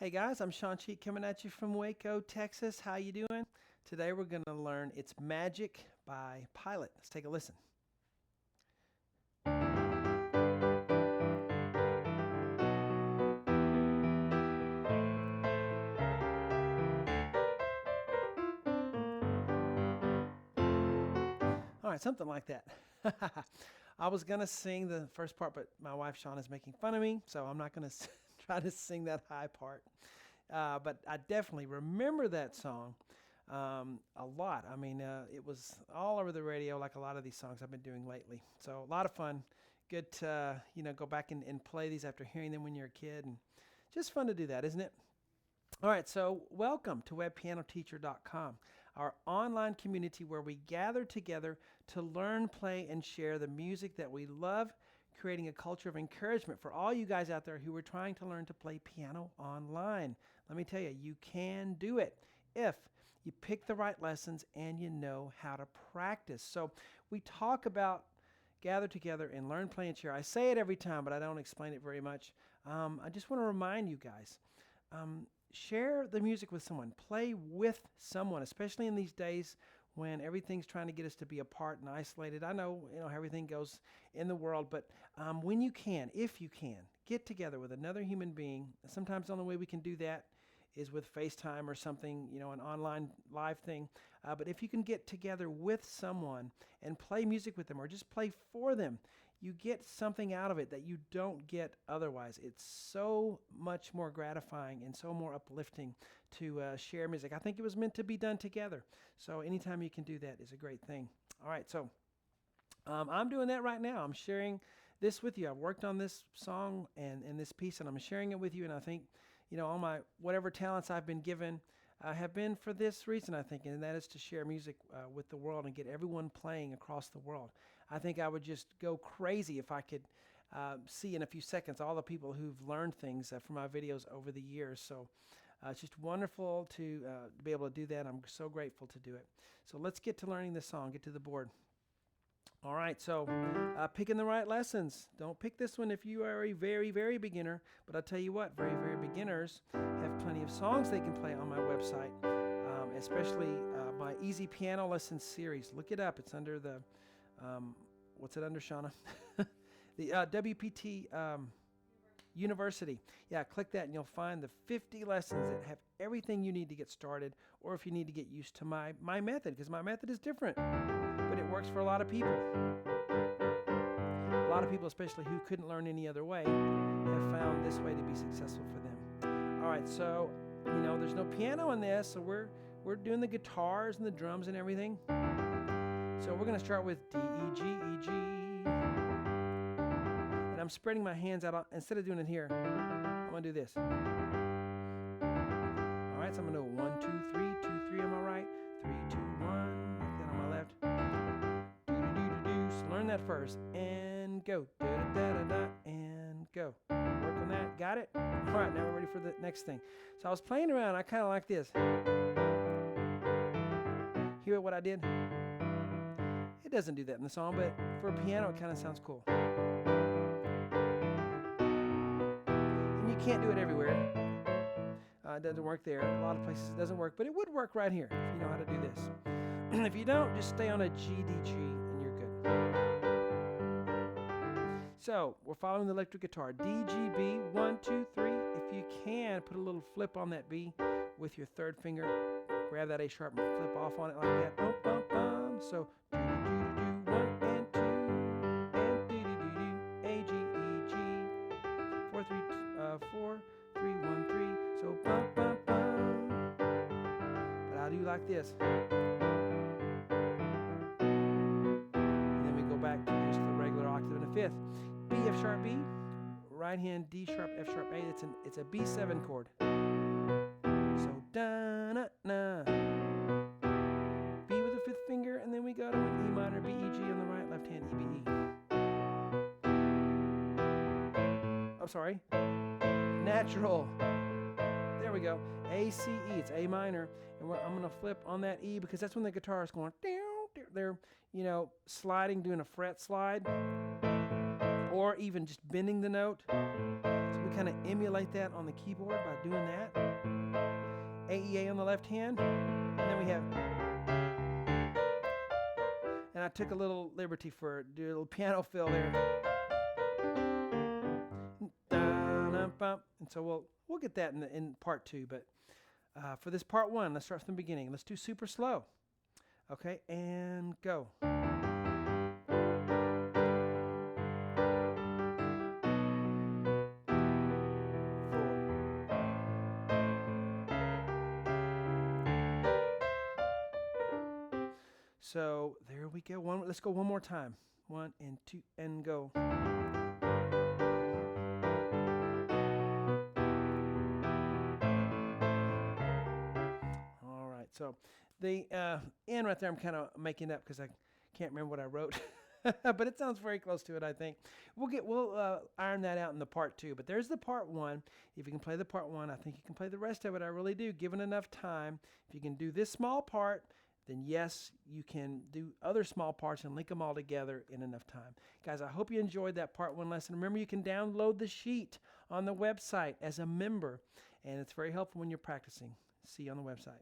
Hey guys, I'm Shawn coming at you from Waco, Texas. How you doing? Today we're going to learn It's Magic by Pilot. Let's take a listen. All right, something like that. I was going to sing the first part, but my wife Shawn is making fun of me, so I'm not going to try to sing that high part. But I definitely remember that song a lot. I mean, it was all over the radio like a lot of these songs I've been doing lately. So a lot of fun. Good to, go back and play these after hearing them when you're a kid. And just fun to do that, isn't it? All right, so welcome to webpianoteacher.com, our online community where we gather together to learn, play, and share the music that we love, creating a culture of encouragement for all you guys out there who are trying to learn to play piano online. Let me tell you, you can do it if you pick the right lessons and you know how to practice. So we talk about gather together and learn, play, and share. I say it every time, but I don't explain it very much. I just want to remind you guys, share the music with someone. Play with someone, especially in these days when everything's trying to get us to be apart and isolated. I know, everything goes in the world, but when you can, if you can, get together with another human being. Sometimes the only way we can do that is with FaceTime or something, an online live thing. But if you can get together with someone and play music with them or just play for them, you get something out of it that you don't get otherwise. It's so much more gratifying and so more uplifting to share music. I think it was meant to be done together. So anytime you can do that is a great thing. All right, so I'm doing that right now. I'm sharing this with you. I've worked on this song and this piece, and I'm sharing it with you. And I think, all my whatever talents I've been given have been for this reason, I think, and that is to share music with the world and get everyone playing across the world. I think I would just go crazy if I could see in a few seconds all the people who've learned things from my videos over the years. So it's just wonderful to be able to do that. I'm so grateful to do it. So let's get to learning this song. Get to the board. All right, so picking the right lessons. Don't pick this one if you are a very, very beginner. But I'll tell you what, very, very beginners have plenty of songs they can play on my website, especially my Easy Piano Lessons series. Look it up. It's under the, what's it under, Shauna? The WPT University. Yeah, click that and you'll find the 50 lessons that have everything you need to get started, or if you need to get used to my method, because my method is different, but it works for a lot of people. A lot of people, especially who couldn't learn any other way, have found this way to be successful for them. All right, so, there's no piano in this, so we're doing the guitars and the drums and everything. So we're going to start with D, E, G, E, G. And I'm spreading my hands out. Instead of doing it here, I'm going to do this. All right, so I'm going to do 1, 2, 3, 2, 3 on my right, 3, 2, 1, like that on my left. Do-do-do-do-do. So learn that first. And go. Da-da-da-da-da. And go. Work on that. Got it? All right, now we're ready for the next thing. So I was playing around. I kind of like this. Hear what I did? It doesn't do that in the song, but for a piano, it kind of sounds cool. And you can't do it everywhere. It doesn't work there. A lot of places it doesn't work, but it would work right here if you know how to do this. If you don't, just stay on a G, D, G, and you're good. So we're following the electric guitar. D, G, B, 1, 2, 3. If you can, put a little flip on that B with your third finger. Grab that A sharp and flip off on it like that. Bum, bum, bum. So do, do, do, 1 and 2, and do, do, do, do. A, G, E, G. 4, 3, 4, 3, 1, 3. So bum, bum, bum. But I'll do like this. And then we go back to just the regular octave in a fifth. B, F sharp, B. Right hand, D sharp, F sharp, A. It's a B7 chord. So da na na. B with the fifth finger, and then we go to an E minor, B, E, G on the right, left hand, E, B, E. I'm sorry. Natural. There we go. A, C, E. It's A minor, and I'm going to flip on that E because that's when the guitar is going down. They're, sliding, doing a fret slide, or even just bending the note. So we kind of emulate that on the keyboard by doing that. AEA on the left hand, and then we have, and I took a little liberty for do a little piano fill there. And so we'll get that in part 2, but for this part 1, let's start from the beginning. Let's do super slow. Okay, and go. So there we go. Let's go one more time. 1 and 2 and go. All right. So the end right there, I'm kind of making up because I can't remember what I wrote, but it sounds very close to it. I think we'll iron that out in the part 2. But there's the part 1. If you can play the part 1, I think you can play the rest of it. I really do. Given enough time, if you can do this small part, then yes, you can do other small parts and link them all together in enough time. Guys, I hope you enjoyed that part 1 lesson. Remember, you can download the sheet on the website as a member, and it's very helpful when you're practicing. See you on the website.